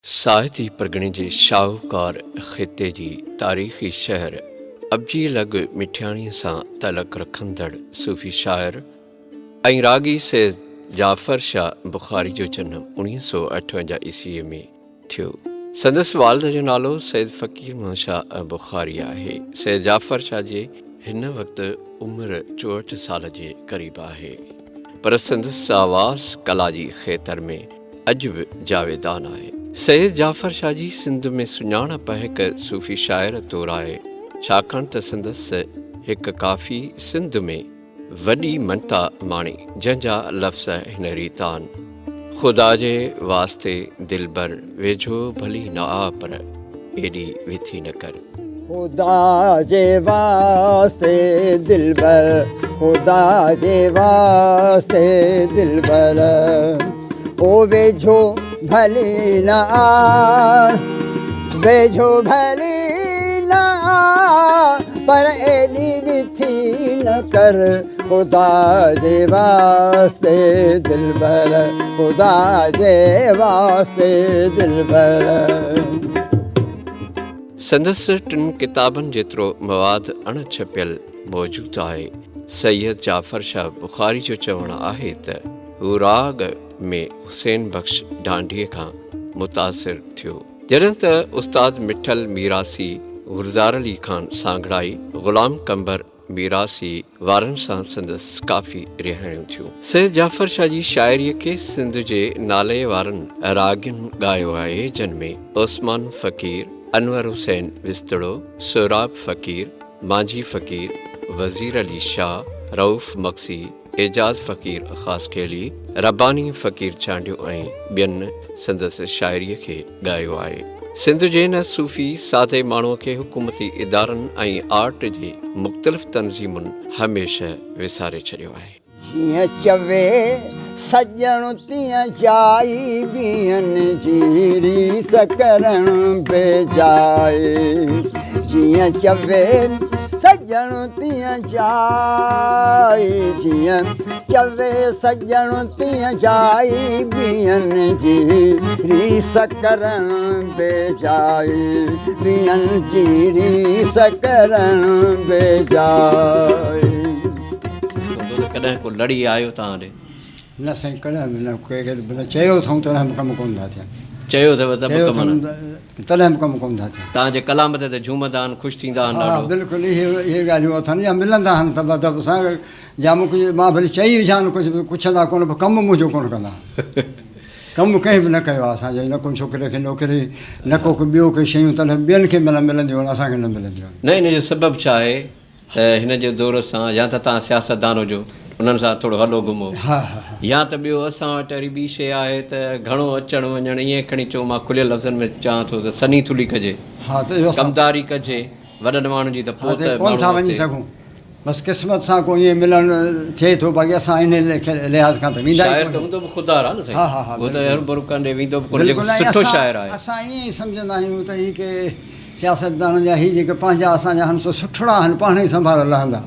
साहिती परगणे जे शाहूकार ख़िते जी तारीख़ी शहर अब्जीलग मिठियाणीअ सां तलक रखंदड़ सूफ़ी शाइर ऐं रागी सैयद जाफ़र शाह बुख़ारी जो जनमु 1958 ईस्वीअ में थियो। संदसि वालिद जो नालो सैयद फ़क़ीर मोहम्मद शाह बुख़ारी आहे। सैयद जाफ़र शाह जे हिन वक़्तु उमिरि 64 साल जे क़रीब आहे, पर संदसि आवाज़ कला जी खेतर में अॼु बि जावेदान आहे। सैयद जाफ़र शाह जी सिंध में सुञाणप हिकु सूफ़ी शाइर तौरु आहे, छाकाणि त संदसि हिकु काफ़ी सिंध में वॾी मनता माणी, जंहिंजा लफ़्ज़ हिन रीत आहिनि: ख़ुदा जे वास्ते दिलबर वेझो भली न आ पर एॾी विथी न कर। खुदा जे वास्ते दिलबर, खुदा जे वास्ते दिलबर, ओ वेझो भली न आ, वेझो भली न आ पर एॾी विथी न कर। खुदा जे वास्ते दिलबर, खुदा जे वास्ते दिलबर। संदसि टिनि किताबनि जेतिरो मवादु अणछपियल मौजूदु आहे। सैयद जाफ़र शाह बुख़ारी जो चवणु आहे त हू राग में हुसैन बख़्श ढांढीअ खां मुतासिर थियो, जॾहिं त उस्ताद मिठल मीरासी, गुलज़ार अली ख़ान सांगड़ाई, ग़ुलाम कंबर मीरासी वारनि सां संदसि काफ़ी रिहाइणियूं थियूं। सैयद जाफ़र शाह जी शाइरीअ खे सिंध जे नाले वारनि रागियुनि ॻायो आहे, जिन में उस्मान फ़क़ीर, अनवर हुसैन विस्तड़ो, सोराब फ़क़ीर, मांझी फ़क़ीर, वज़ीर अली शाह, रऊफ़ मक्सी, एजाज़ फ़क़ीर ख़ासखेली, रब्बानी फ़क़ीर चांडियो ऐं ॿियनि संदसि शाइरीअ खे ॻायो आहे। सिंध जे हिन सूफ़ी सादे माण्हूअ खे हुकूमती इदारनि ऐं आर्ट जी मुख़्तलिफ़ तंज़ीमुनि हमेशह विसारे छॾियो आहे। जीअं चवे सॼण तीअं जाई ॿियनि जी रीस करण बेजाए। जीअं चवे सॼण तीअं जाई, जीअं चवे सॼण तीअं जाई ॿियनि जी रीस करण बेजाए, ॿियनि जी रीस करण बेजाए। कॾहिं को लड़ी आयो तव्हां ॾे? न साईं, कॾहिं बि न। कंहिंखे चयो अथऊं तॾहिं बि कमु कोन था थियनि। चयो अथव त तॾहिं बि कमु कोन था थियनि। तव्हांजे कलाम ते त झूमंदा आहिनि, ख़ुशि थींदा आहिनि। हा बिल्कुलु, इहे ॻाल्हियूं अथनि या मिलंदा आहिनि त मतिलबु सां, या मूंखे मां भली चई विझां कुझु बि पुछंदा कोन, कमु मुंहिंजो कोन कंदा। कमु कंहिं बि न कयो आहे असांजो, न को छोकिरे खे नौकिरी, न को ॿियो के शयूं तॾहिं ॿियनि खे मिलंदियूं आहिनि, असांखे न मिलंदियूं आहिनि। न, हिन जो सबबु छा आहे त हिन जे दौर सां या त तव्हां सियासतदान हुजो, उन्हनि सां थोरो हलो घुमो, या त ॿियो असां वटि वरी ॿी शइ आहे त घणो अचणु वञणु, ईअं खणी चऊं, मां खुलियल लफ़्ज़नि में चवां थो त सनी थुली कजे, कमदारी कजे वॾनि माण्हुनि जी, त पोइ त कोन था वञी सघूं। बसि क़िस्मत सां को ईअं मिलणु थिए थो, बाक़ी असां इन लिहाज़ खां त वेंदा शाइर त हूंदो बि ख़ुदा आहे न साईं। उहो त हरू कंदे वेंदो बि कोन्हे, जेको सुठो शाइर आहे। असां ईअं ई सम्झंदा आहियूं त ही के सियासतदान जा ही जेके पंहिंजा असांजा आहिनि सो सुठड़ा आहिनि, पाण ई संभाल लहंदा,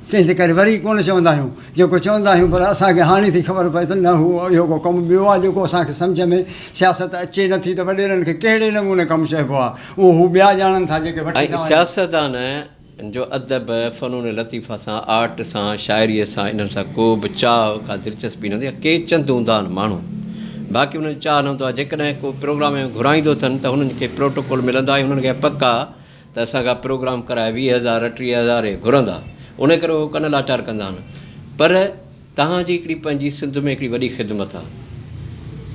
तंहिंजे करे वरी कोन चवंदा आहियूं। जेको चवंदा आहियूं पर असांखे हाणे थी ख़बर पए त न, हू इहो को कमु ॿियो आहे जेको असांखे सम्झ में सियासत अचे नथी, त वॾेरनि खे कहिड़े नमूने कमु चइबो आहे, उहो हू ॿिया ॼाणनि था जेके वठी। सियासतदान जो अदब, फ़नून लतीफ़ा सां, आर्ट सां, शाइरीअ सां, इन्हनि सां को बि चाह, का दिलचस्पी न हूंदी आहे। के चंद हूंदा आहिनि माण्हू, बाक़ी हुननि जो चाह न हूंदो आहे। जेकॾहिं को प्रोग्राम में घुराईंदो अथनि त हुननि खे प्रोटोकॉल मिलंदा ऐं हुननि खे पक आहे त असांखां प्रोग्राम कराए 20,000 30,000 घुरंदा, उन करे उहो कन लाचार कंदा आहिनि। पर तव्हांजी हिकिड़ी पंहिंजी सिंध में हिकिड़ी वॾी ख़िदमत आहे,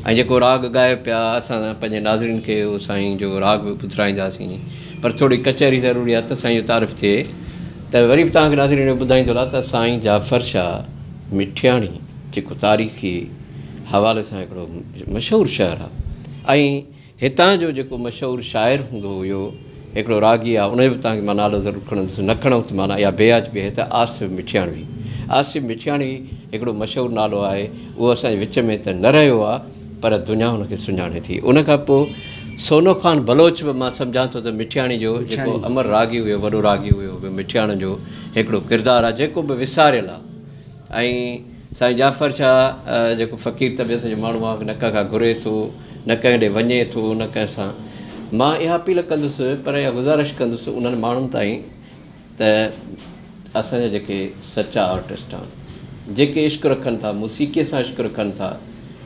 ऐं जेको राग ॻाए पिया, असां पंहिंजे नाज़रीन खे उहो साईं जो राग बि ॿुधाईंदासीं, पर थोरी कचहरी ज़रूरी आहे त साईं जो तारीफ़ थिए। त वरी बि तव्हांखे नाज़रीन ॿुधाईंदो त साईं जाफ़र शाह मिठियाणी जेको तारीख़ी हवाले सां हिकिड़ो मशहूरु शहर आहे, ऐं हितां जो जेको मशहूरु शाइर हूंदो हुयो, हिकिड़ो रागी आहे, उन जो बि तव्हांखे मां नालो ज़रूरु खणंदुसि, न खणूं त माना इहा बेआज बि आहे, त आसिफ़ मिठियाणी। आसिफ़ मिठियाणी हिकिड़ो मशहूरु नालो आहे, उहो असांजे विच में त न रहियो आहे, पर दुनिया हुनखे सुञाणे थी। उन खां पोइ सोनो ख़ान बलोच बि मां सम्झां थो त मिठियाणी जो जेको अमर रागी हुयो, वॾो रागी हुयो, मिठियाण जो हिकिड़ो किरदारु आहे जेको बि विसारियल आहे। ऐं साईं जाफ़र शाह जेको फ़क़ीर तबियत जो माण्हू आहे, नक खां घुरे थो, न कंहिं ॾे वञे थो न कंहिं सां। मां इहा अपील कंदुसि पर इहा गुज़ारिश कंदुसि उन्हनि माण्हुनि ताईं त असांजा जेके सचा आर्टिस्ट आहिनि, जेके इश्क़ु रखनि था, मौसीक़ीअ सां इश्क़ु रखनि था,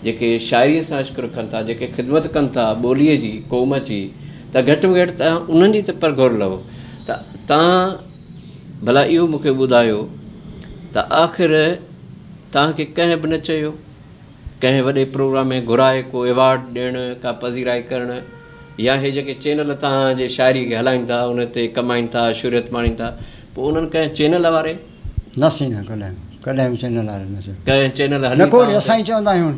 जेके शाइरीअ सां इश्क़ु रखनि था, जेके ख़िदमत कनि था ॿोलीअ जी क़ौम जी, त घटि में घटि तव्हां उन्हनि जी त परगोर लहो। त तव्हां भला इहो मूंखे ॿुधायो त आख़िर तव्हांखे कंहिं बि न चयो कंहिं वॾे प्रोग्राम में घुराए को एवॉर्ड ॾियणु, का पज़ीराई करणु, या हे जेके चैनल तव्हांजे शाइरी खे हलाइनि था उन ते कमाइनि था, शोहरत माणीनि था, पोइ उन्हनि कंहिं चैनल वारे न सी न कॾहिं बि चैनल वारे न चयो, कंहिं चैनल न को असां ई चवंदा आहियूं,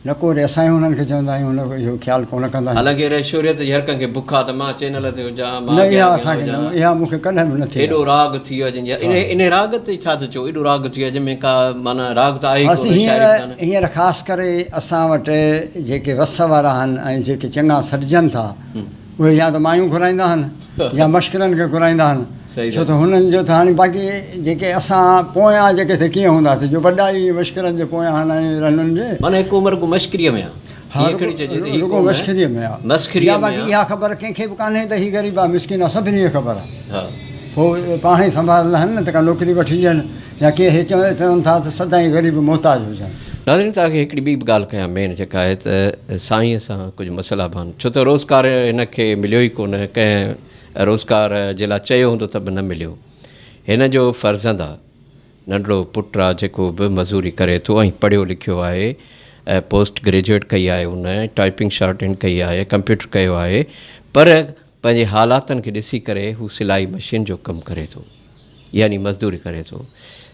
न को असां ई हुननि खे चवंदा आहियूं, हुन इहो ख़्यालु कोन कंदा आहियूं। हालांकि अहिड़े शोहरत हर कंहिंखे बुख आहे त मां चैनल ते हुजां, न इहा असांखे न, इहा मूंखे कॾहिं बि न थी। एॾो राग थी वियो आहे जंहिंजा इन राग ते छा थो चओ, एॾो राग थी वियो आहे जंहिंमें का माना राग त आहे हींअर ख़ासि करे असां वटि जेके वस वारा आहिनि ऐं जेके चङा सॾजनि था उहे या त मायूं घुराईंदा आहिनि या मश्करनि खे घुराईंदा आहिनि, छो त हुननि जो त हाणे बाक़ी जेके असां पोयां जेके थिए कीअं हूंदासीं जो वॾा ई मश्करनि जे पोयां हाणे रननि जे माना हिकु उमिरि को मश्करीअ में आहे, रुगो मश्करीअ में आहे, या बाक़ी इहा ख़बर कंहिंखे बि कान्हे त हीअ ग़रीब आहे मिसकिन आहे, सभिनी खे ख़बर आहे। पोइ पाण ई संभालंदा आहिनि न त का नौकिरी वठी ॾियनि या कंहिं हे चवनि था त सदाईं ग़रीब मोहताज हुजनि। नाज़रीन तव्हांखे हिकिड़ी ॿी बि ॻाल्हि कयां मेन जेका आहे त साईंअ सां कुझु मसइला बि आहिनि, छो त रोज़गार हिनखे मिलियो ई कोन, कंहिं रोज़गार जे लाइ चयो हूंदो त बि न मिलियो। हिन जो फ़र्ज़ंद आहे, नंढिड़ो पुटु आहे जेको बि मज़ूरी करे थो ऐं पढ़ियो लिखियो आहे, पोस्ट ग्रेजुएट कई आहे, उन टाइपिंग शॉर्टहैंड कई आहे, कंप्यूटर कयो आहे, पर पंहिंजे हालातनि खे ॾिसी करे हू सिलाई मशीन जो कमु करे थो, यानी मज़दूरी करे थो।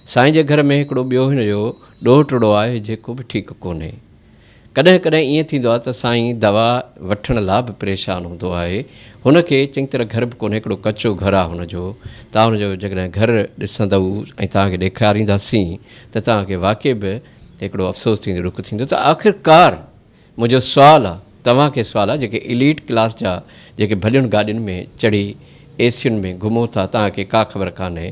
साईं जे घर में हिकिड़ो ॿियो हिन जो ॾोह टुड़ो आहे जेको बि ठीकु कोन्हे। कॾहिं कॾहिं ईअं थींदो आहे त साईं दवा वठण लाइ बि परेशान हूंदो आहे, हुनखे चङी तरह घर बि कोन्हे, हिकिड़ो कचो घर आहे हुनजो। तव्हां हुनजो जॾहिं घर ॾिसंदव ऐं तव्हांखे ॾेखारींदासीं त तव्हांखे वाक़ई बि हिकिड़ो अफ़सोस थींदो, डुख थींदो। त आख़िरकार मुंहिंजो सुवालु आहे, तव्हांखे सुवालु आहे, जेके एलीट क्लास जा जेके भलियुनि गाॾियुनि में चढ़ी एसियुनि में घुमो था, तव्हांखे का ख़बर कान्हे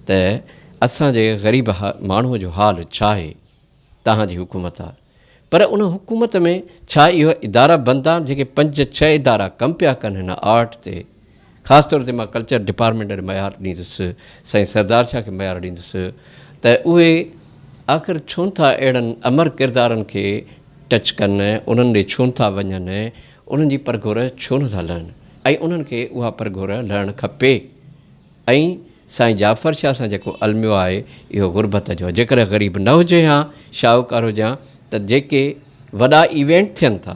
त असांजे ग़रीब माण्हूअ जो हाल छा आहे। तव्हांजी हुकूमत आहे, पर उन हुकूमत में छा इहो इदारा बंदि आहिनि जेके 5-6 इदारा कमु पिया कनि हिन आर्ट ते। ख़ासि तौर ते मां कल्चर डिपार्टमेंट खे मयार ॾींदुसि, साईं सरदार शाह खे मयार ॾींदुसि त उहे आख़िर छो था अहिड़नि अमर किरदारनि खे टच कनि, उन्हनि ॾे छो था वञनि, उन्हनि जी परगोर छो नथा लहनि, ऐं उन्हनि खे उहा परगोर लहणु खपे। ऐं साईं जाफ़र शाह सां जेको अलमियो आहे इहो गुरबत जो आहे। जेकर ग़रीब न हुजे हा शाहूकार हुजां त जेके वॾा इवेंट थियनि था,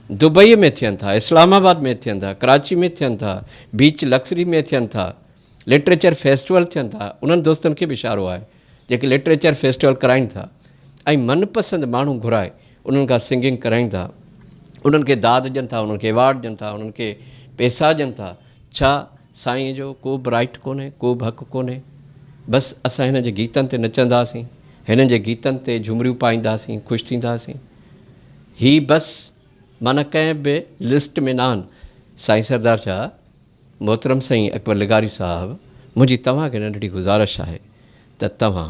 दुबई में थियनि था, इस्लामाबाद में थियनि था, कराची में थियनि था, बीच लक्सरी में थियनि था, लिटरेचर फेस्टिवल थियनि था, उन्हनि दोस्तनि खे बि इशारो आहे जेके लिटरेचर फेस्टिवल कराइनि था ऐं मनपसंदि माण्हू घुराए उन्हनि खां सिंगिंग कराइनि था, उन्हनि खे दाद ॾियनि था, उन्हनि खे अवॉर्ड ॾियनि था, उन्हनि खे पैसा ॾियनि था। छा साईं जो को बि राइट कोन्हे, को बि हक़ु कोन्हे? बसि असां हिन जे गीतनि ते नचंदासीं, हिननि जे गीतनि ते झुमरियूं पाईंदासीं, ख़ुशि थींदासीं। ही बसि माना कंहिं बि लिस्ट में न आहिनि। साईं सरदार शाह, मोहतरम साईं अकबर लिगारी साहिबु, मुंहिंजी तव्हांखे नंढड़ी गुज़ारिश आहे त तव्हां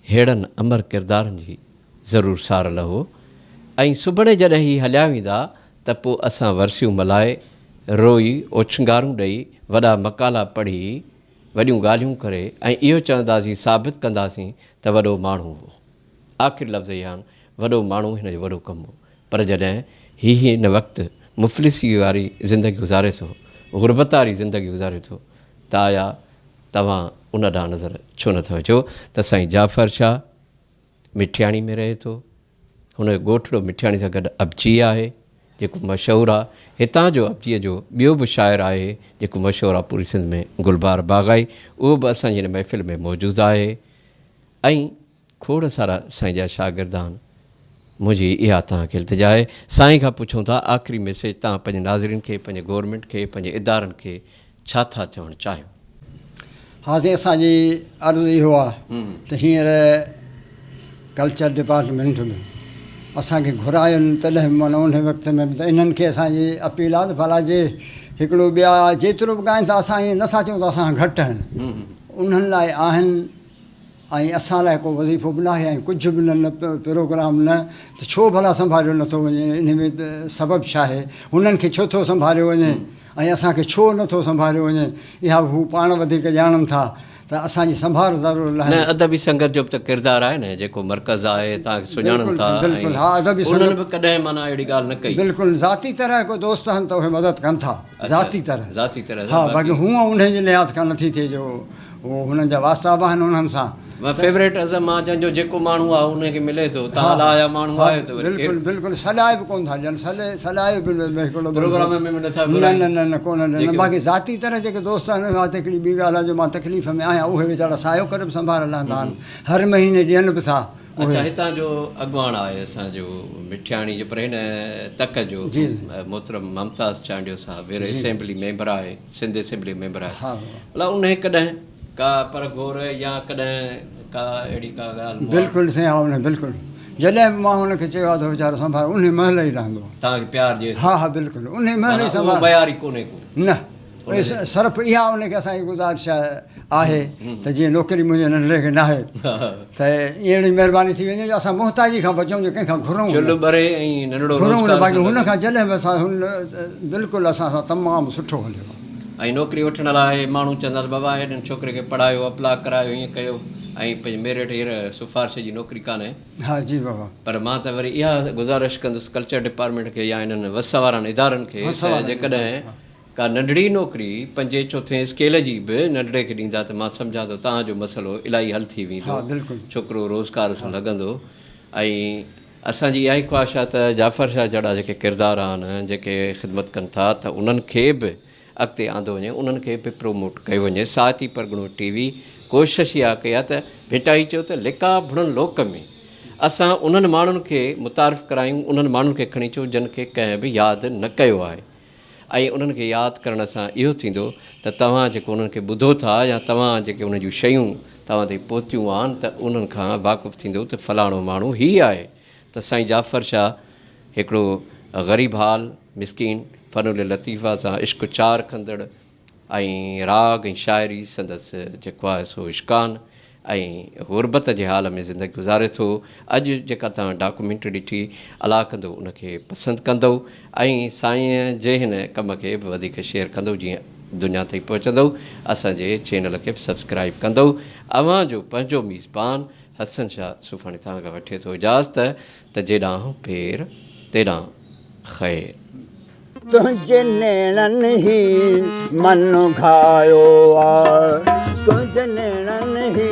अहिड़नि अमर किरदारनि जी ज़रूरु सार लहो ऐं सुभाणे जॾहिं ही हलिया वेंदा त पोइ असां वरसियूं मल्हाए, रोई, ओछंगारूं ॾेई, वॾा मकाला पढ़ी, वॾियूं ॻाल्हियूं करे ऐं इहो चवंदासीं, साबित कंदासीं त वॾो माण्हू हो। आख़िर लफ़्ज़ इहे आहिनि, वॾो माण्हू हिन जो वॾो कमु हो। पर जॾहिं हिन वक़्तु मुफ़लिसी वारी ज़िंदगी गुज़ारे थो, गुरबत वारी ज़िंदगी गुज़ारे थो, त आया तव्हां उन ॾांहुं नज़र छो नथा विझो त साईं जाफ़र शाह मिठियाणी में रहे थो, हुन जो ॻोठड़ो मिठियाणी सां गॾु अबजी आहे जेको मशहूरु आहे। हितां जो अबजीअ जो ॿियो बि शाइरु आहे जेको मशहूरु आहे पूरी सिंध में, गुलबार बाग़ाई, उहो बि असांजी हिन महफ़िल में मौजूदु आहे। ऐं खोड़ सारा साईं जा शागिर्द आहिनि। मुंहिंजी इहा तव्हांखे इल्तिजा आहे। साईं खां पुछूं था आख़िरी मैसेज, तव्हां पंहिंजे नाज़रीन खे, पंहिंजे गवर्नमेंट खे, पंहिंजे इदारनि खे छा था चवणु चाहियो? हाणे असांजी अर्ज़ु इहो आहे त हींअर कल्चर डिपार्टमेंट में असांखे घुरायुनि तॾहिं माना उन वक़्त में त इन्हनि खे असांजी अपील आहे त भला जे हिकिड़ो ॿिया जेतिरो बि ॻाइनि था, असां ईअं नथा चऊं त असां घटि आहिनि, उन्हनि लाइ आहिनि ऐं असां लाइ को वज़ीफ़ो बि न आहे ऐं कुझु बि न प्रोग्राम न त छो भला संभालियो नथो वञे, इन में सबबु छा आहे, हुननि खे छो थो संभालियो वञे ऐं असांखे छो नथो संभालियो वञे, इहा हू पाण वधीक ॼाणनि था त असांजी संभाल ज़रूरु न अदबी संगत जो बि त किरदारु आहे न, जेको मर्कज़ आहे तव्हांखे सुञाणनि था, बिल्कुलु हा अदबी उन्हनि संगत बि कॾहिं माना अहिड़ी ॻाल्हि न कई। बिल्कुलु ज़ाती तरह को दोस्त आहिनि त उहे मदद कनि था, ज़ाती तरह ज़ाती तरह हा, बाक़ी हूअं उन जे लिहाज़ खां नथी थिए जो उहो हुननि जा वास्ताब आहिनि उन्हनि सां। मां फेवरेट अज़म मां जंहिंजो जेको माण्हू आहे उनखे मिले थो, तव्हां लाइ माण्हू आहे त बिल्कुलु बिल्कुलु सॾाए बि कोन था ॾियनि, सॾाए बि हिकिड़ो प्रोग्राम में बि नथा न न न न कोन ॾियनि। बाक़ी ज़ाती तरह जेके दोस्त आहिनि उहा त हिकिड़ी ॿी ॻाल्हि आहे जो मां तकलीफ़ में आहियां, उहे वीचारा सायो करे बि संभाल लहंदा आहिनि, हर महीने ॾियनि बि था। अच्छा, हितां जो अॻुवाण आहे असांजो मिठियाणी जो, पर हिन तक जो मोहतरम मुमताज़ चांडियो साहिबु वेरे असेंबली मेंबर आहे, सिंध असेंबली मेंबर आहे, भला उन कॾहिं का पर घोर या कॾहिं का अहिड़ी का ॻाल्हि? बिल्कुलु साईं, हा उन बिल्कुलु जॾहिं बि मां हुनखे चयो आहे त वीचारो संभाल उन महिल ई रहंदो आहे, तव्हांखे प्यार ॾिए? हा हा बिल्कुलु उन महिल ई संभाल, मयारी कोन्हे को न सिर्फ़ु इहा उनखे असांजी गुज़ारिश आहे त जीअं नौकिरी मुंहिंजे नंढड़े खे न आहे त अहिड़ी महिरबानी थी वञे जो असां मुहताजी खां बचूं, जो कंहिंखां घुरूं घुरूं न, बाक़ी हुन खां जॾहिं बि असां हुन बिल्कुलु असां सां तमामु सुठो हलियो। ऐं नौकिरी वठण लाइ माण्हू चवंदा बाबा हिन छोकिरे खे पढ़ायो, अप्लाई करायो, ईअं कयो, ऐं पंहिंजी मेरिट हींअर सिफ़ारिश जी नौकिरी कान्हे। हा जी बाबा, पर मां त वरी इहा गुज़ारिश कंदुसि कल्चर डिपार्टमेंट खे या हिननि वस वारनि इदारनि खे, जेकॾहिं का नंढड़ी नौकिरी 5 चौथे स्केल जी बि नंढड़े खे ॾींदा त मां सम्झां थो तव्हांजो मसइलो इलाही हल थी वेंदो, छोकिरो रोज़गार सां लॻंदो। ऐं असांजी इहा ई ख़्वाहिश आहे त जाफ़र शाह जहिड़ा जेके किरदार आहिनि, जेके ख़िदमत कनि था, त उन्हनि खे बि अॻिते आंदो वञे, उन्हनि खे बि प्रोमोट कयो वञे। साथ ई परगणो TV कोशिशि इहा कई आहे त भेटाई चयो त लिका भुणनि लोक में असां उन्हनि माण्हुनि खे मुतारिफ़ करायूं, उन्हनि माण्हुनि खे खणी अचूं जिन खे कंहिं बि यादि न कयो आहे, ऐं उन्हनि खे यादि करण सां इहो थींदो त तव्हां जेको उन्हनि खे ॿुधो था या तव्हां जेके उन जूं शयूं तव्हां ताईं पहुतियूं आहिनि त उन्हनि खां वाक़ुफ़ु थींदो त फलाणो माण्हू हीअ आहे। त साईं जाफ़र शाह हिकिड़ो ग़रीब हाल मिसकीन फ़नुल लतीफ़ा सां इश्क चार कंदड़ ऐं राग ऐं शाइरी संदसि जेको आहे सो इश्कान ऐं ग़ुरबत जे हाल में ज़िंदगी गुज़ारे थो। अॼु जेका तव्हां डॉक्यूमेंट्री ॾिठी अला कंदो उनखे पसंदि कंदो ऐं साईं जे हिन कम खे बि वधीक शेयर कंदो जीअं दुनिया ताईं पहुचंदो। असांजे चैनल खे बि सब्सक्राइब कंदो। अव्हां जो पंहिंजो मीज़बान हसन शाह सुफ़ाणी तव्हां खां वठे थो इजाज़त त जेॾांहुं पेर तेॾांहुं ख़ैर। तुंहिंजे नेणनि ही मन घायो आहे, तुंहिंजे नेणनि ही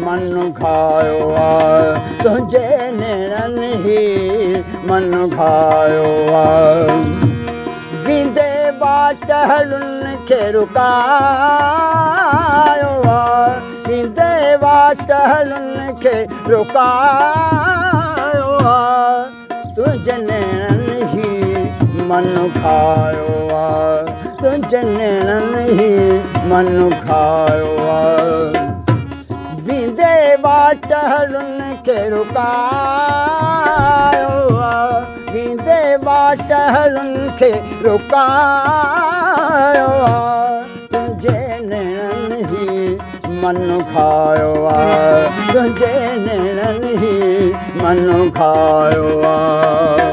मन घायो आहे, तुंहिंजे नेणनि ही मन घायो आहे। वेंदे बाट हलुनि खे रुकायो आहे, वेंदे बाट हलुनि खे रुकायो आहे। तुंहिंजे नेणनि ही मन खायो आहे, तुंहिंजे नेणनि ही मन खायो आहे। वेंदे बाट हलुनि खे रुकायो आहे, वेंदे बाट हलुनि खे रुकायो आहे। तुंहिंजे नेणनि ही मन खायो आहे, तुंहिंजे नेणनि ही मन खायो आहे।